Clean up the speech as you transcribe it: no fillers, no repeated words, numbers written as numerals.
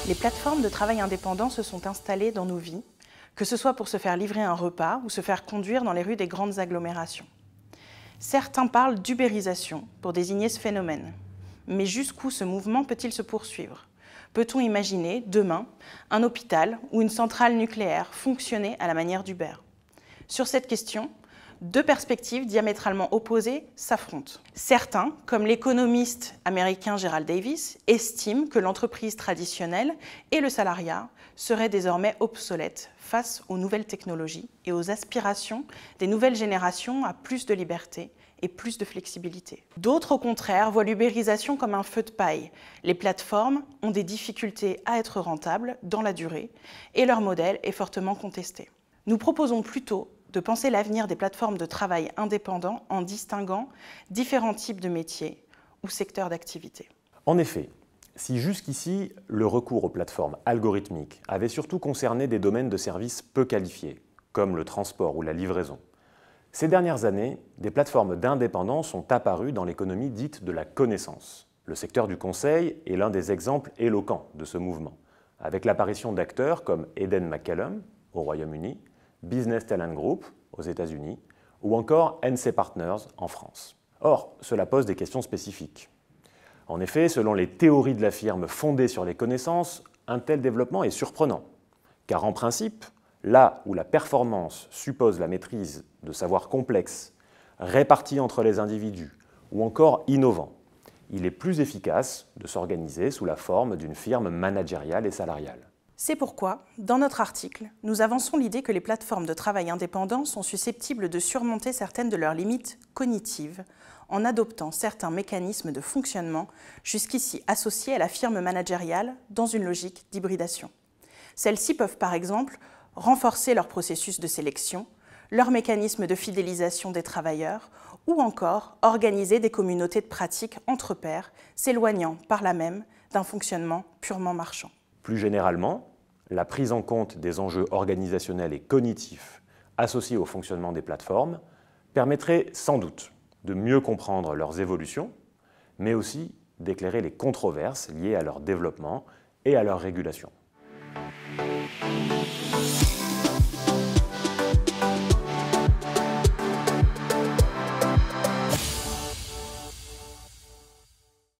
Les plateformes de travail indépendant se sont installées dans nos vies, que ce soit pour se faire livrer un repas ou se faire conduire dans les rues des grandes agglomérations. Certains parlent d'ubérisation pour désigner ce phénomène. Mais jusqu'où ce mouvement peut-il se poursuivre? Peut-on imaginer, demain, un hôpital ou une centrale nucléaire fonctionner à la manière d'Uber? Sur cette question, deux perspectives diamétralement opposées s'affrontent. Certains, comme l'économiste américain Gerald Davis, estiment que l'entreprise traditionnelle et le salariat seraient désormais obsolètes face aux nouvelles technologies et aux aspirations des nouvelles générations à plus de liberté et plus de flexibilité. D'autres, au contraire, voient l'ubérisation comme un feu de paille. Les plateformes ont des difficultés à être rentables dans la durée et leur modèle est fortement contesté. Nous proposons plutôt de penser l'avenir des plateformes de travail indépendants en distinguant différents types de métiers ou secteurs d'activité. En effet, si jusqu'ici, le recours aux plateformes algorithmiques avait surtout concerné des domaines de services peu qualifiés, comme le transport ou la livraison, ces dernières années, des plateformes d'indépendants sont apparues dans l'économie dite de la connaissance. Le secteur du conseil est l'un des exemples éloquents de ce mouvement, avec l'apparition d'acteurs comme Eden McCallum au Royaume-Uni, Business Talent Group aux États-Unis ou encore NC Partners en France. Or, cela pose des questions spécifiques. En effet, selon les théories de la firme fondées sur les connaissances, un tel développement est surprenant, car en principe, là où la performance suppose la maîtrise de savoirs complexes, répartis entre les individus ou encore innovants, il est plus efficace de s'organiser sous la forme d'une firme managériale et salariale. C'est pourquoi, dans notre article, nous avançons l'idée que les plateformes de travail indépendants sont susceptibles de surmonter certaines de leurs limites cognitives en adoptant certains mécanismes de fonctionnement jusqu'ici associés à la firme managériale dans une logique d'hybridation. Celles-ci peuvent par exemple renforcer leur processus de sélection, leurs mécanismes de fidélisation des travailleurs ou encore organiser des communautés de pratiques entre pairs, s'éloignant par là même d'un fonctionnement purement marchand. Plus généralement, la prise en compte des enjeux organisationnels et cognitifs associés au fonctionnement des plateformes permettrait sans doute de mieux comprendre leurs évolutions, mais aussi d'éclairer les controverses liées à leur développement et à leur régulation.